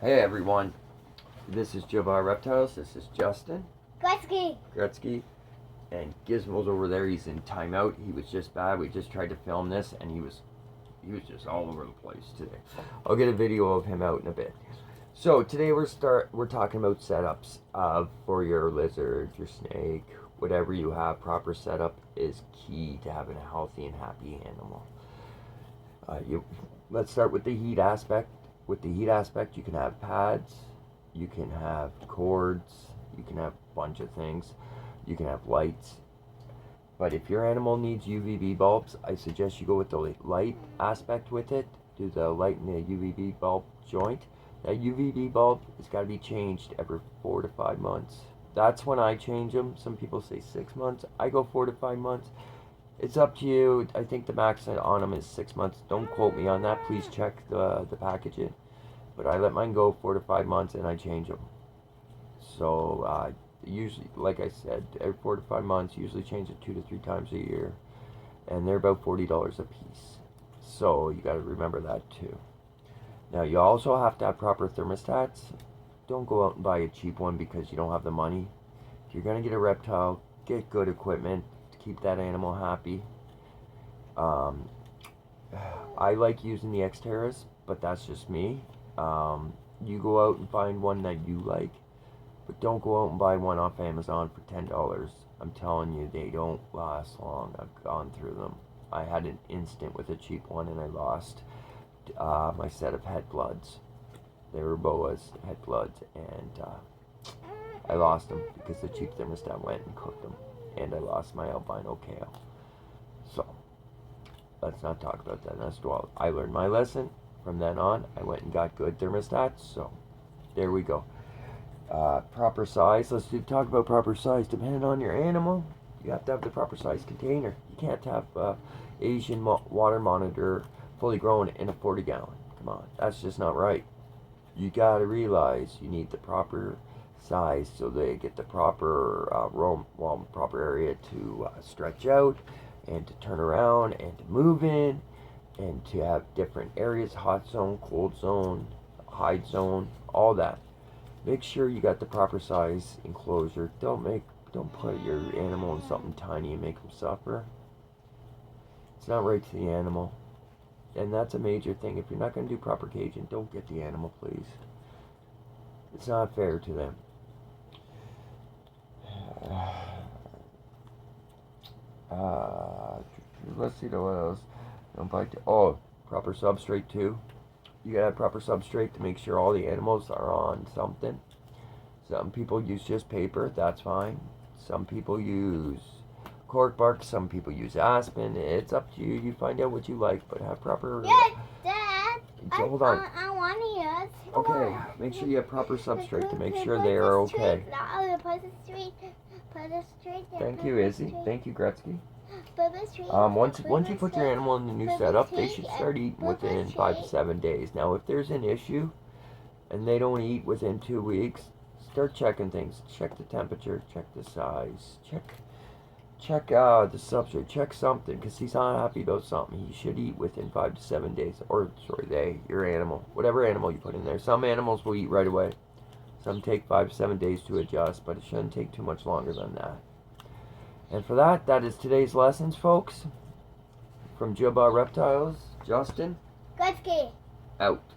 Hey everyone, this is Jobar Reptiles, this is Justin Gretzky, and Gizmo's over there, he's in timeout. He was just bad, we just tried to film this and he was just all over the place today. I'll get a video of him out in a bit. So today we're talking about setups for your lizard, your snake, whatever you have. Proper setup is key to having a healthy and happy animal. Let's start with the heat aspect. With the heat aspect, you can have pads, you can have cords, you can have a bunch of things, you can have lights. But if your animal needs UVB bulbs, I suggest you go with the light aspect with it. Do the light in the UVB bulb joint. That UVB bulb has got to be changed every 4 to 5 months. That's when I change them. Some people say 6 months. I go 4 to 5 months. It's up to you. I think the max on them is 6 months. Don't quote me on that. Please check the packaging. But I let mine go 4 to 5 months and I change them. So usually, like I said, every 4 to 5 months. Usually change it 2 to 3 times a year, and they're about $40 a piece. So you got to remember that too. Now you also have to have proper thermostats. Don't go out and buy a cheap one because you don't have the money. If you're gonna get a reptile, get good equipment to keep that animal happy. I like using the Xterras, but that's just me. You go out and find one that you like, but don't go out and buy one off Amazon for $10. I'm telling you, they don't last long. I've gone through them. I had an instant with a cheap one and I lost my set of head bloods. They were boas, head bloods, and I lost them because the cheap thermostat went and cooked them, and I lost my albino kale. So let's not talk about that. That's well, I learned my lesson. From then on, I went and got good thermostats. So there we go. Proper size. Let's talk about proper size. Depending on your animal, you have to have the proper size container. You can't have Asian water monitor fully grown in a 40-gallon. Come on, that's just not right. You gotta realize you need the proper size so they get the proper proper area to stretch out and to turn around and to move in and to have different areas: hot zone, cold zone, hide zone, all that. Make sure you got the proper size enclosure. Don't put your animal in something tiny and make them suffer. It's not right to the animal. And that's a major thing. If you're not going to do proper caging, don't get the animal, please. It's not fair to them. Let's see what else. Proper substrate too. You gotta have proper substrate to make sure all the animals are on something. Some people use just paper. That's fine. Some people use cork bark, some people use aspen. It's up to you. You find out what you like, but have proper. Yes, Dad. Hold on. I want to use. Okay, make sure you have proper substrate to make sure they are okay. Thank you, Izzy. Thank you, Gretzky. Once you put your animal in the new setup, they should start eating within 5 to 7 days. Now, if there's an issue and they don't eat within 2 weeks, start checking things. Check the temperature. Check the size. Check the substrate. Check something, because he's not happy about something. He should eat within 5 to 7 days. Or, sorry, your animal. Whatever animal you put in there. Some animals will eat right away. Some take 5 to 7 days to adjust, but it shouldn't take too much longer than that. And for that is today's lessons, folks. From Jobar Reptiles, Justin. Gretzky. Out.